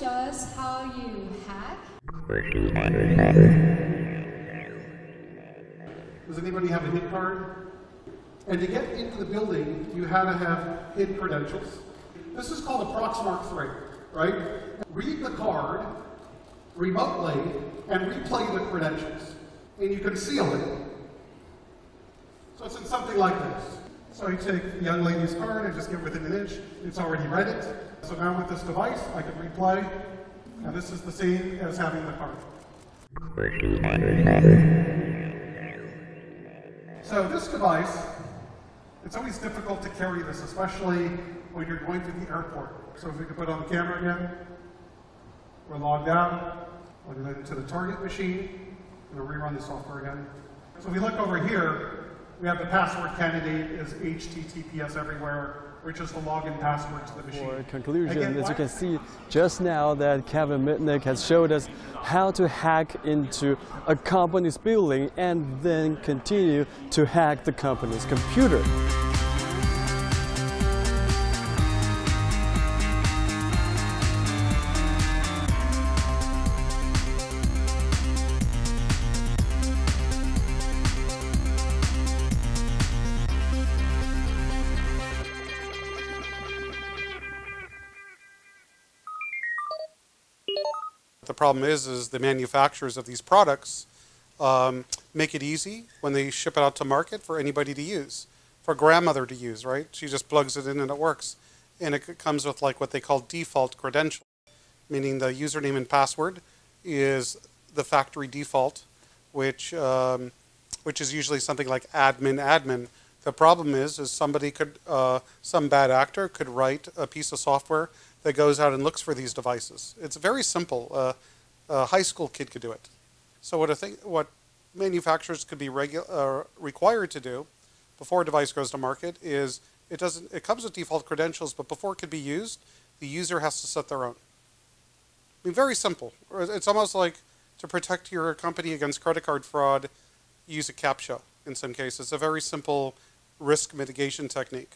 show us how you hack? Does anybody have a hit card? And to get into the building, you had to have hid credentials. This is called a Proxmark 3, right? Read the card remotely and replay the credentials. And you can seal it. So it's in something like this. So you take the young lady's card and just get within an inch. It's already read it. So now with this device, I can replay. And this is the same as having the card. So this device, it's always difficult to carry this, especially when you're going to the airport. So if we could put on the camera again, we're logged out. Plug it into the target machine. I'm going to rerun the software again. So if we look over here, we have the password candidate is HTTPS everywhere, which is the login password to the machine. For conclusion, again, as you can see just now that Kevin Mitnick has showed us how to hack into a company's building and then continue to hack the company's computer. The problem is the manufacturers of these products make it easy when they ship it out to market for anybody to use, for a grandmother to use, right? She just plugs it in and it works. And it comes with like what they call default credentials, meaning the username and password is the factory default, which is usually something like admin. The problem is somebody could, some bad actor could write a piece of software that goes out and looks for these devices. It's very simple. A high school kid could do it. So what manufacturers could be required to do before a device goes to market is it comes with default credentials, but before it could be used, the user has to set their own. I mean, very simple. It's almost like to protect your company against credit card fraud, use a CAPTCHA in some cases. It's a very simple risk mitigation technique.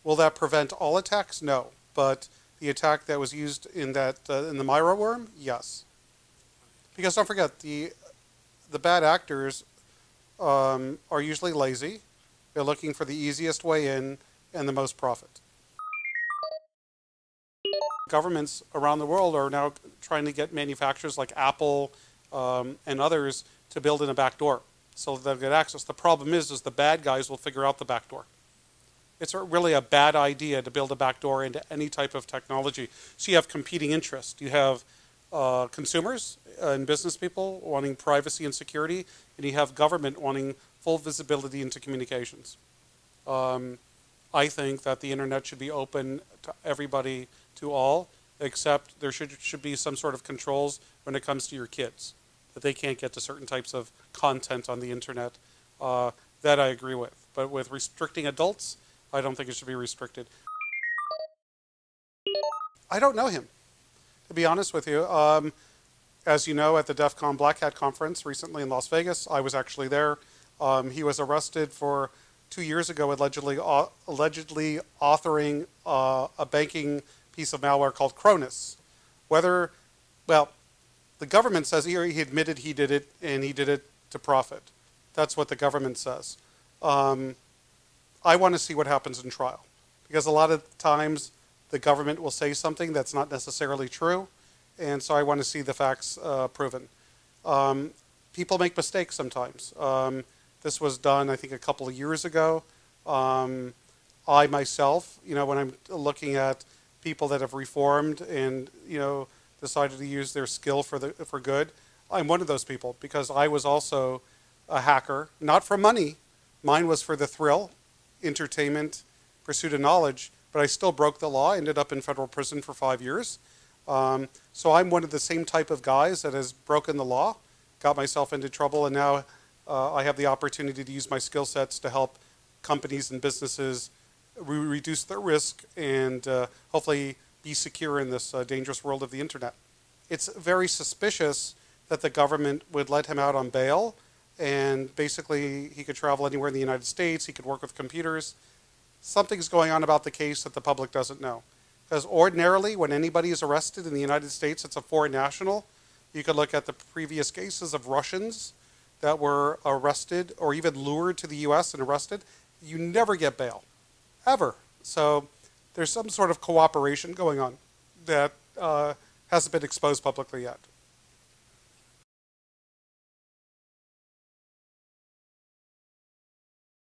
Will that prevent all attacks? No. But the attack that was used in the Myra worm, yes. Because don't forget, the bad actors are usually lazy. They're looking for the easiest way in and the most profit. Governments around the world are now trying to get manufacturers like Apple and others to build in a back door so they'll get access. The problem is the bad guys will figure out the back door. It's really a bad idea to build a backdoor into any type of technology. So you have competing interests. You have consumers and business people wanting privacy and security, and you have government wanting full visibility into communications. I think that the internet should be open to everybody, to all, except there should be some sort of controls when it comes to your kids, that they can't get to certain types of content on the internet. That I agree with. But with restricting adults, I don't think it should be restricted. I don't know him, to be honest with you. As you know, at the DEF CON Black Hat conference recently in Las Vegas, I was actually there. He was arrested for 2 years ago, allegedly authoring a banking piece of malware called Cronus. Well, the government says he admitted he did it, and he did it to profit. That's what the government says. I want to see what happens in trial, because a lot of times the government will say something that's not necessarily true, and so I want to see the facts proven. People make mistakes sometimes. This was done, I think, a couple of years ago. I myself, when I'm looking at people that have reformed and decided to use their skill for good, I'm one of those people, because I was also a hacker, not for money. Mine was for the thrill, entertainment, pursuit of knowledge, but I still broke the law, ended up in federal prison for 5 years. So I'm one of the same type of guys that has broken the law, got myself into trouble, and now I have the opportunity to use my skill sets to help companies and businesses reduce their risk and hopefully be secure in this dangerous world of the internet. It's very suspicious that the government would let him out on bail, and basically he could travel anywhere in the United States, he could work with computers. Something's going on about the case that the public doesn't know. Because ordinarily, when anybody is arrested in the United States, it's a foreign national. You could look at the previous cases of Russians that were arrested or even lured to the U.S. and arrested. You never get bail, ever. So there's some sort of cooperation going on that hasn't been exposed publicly yet.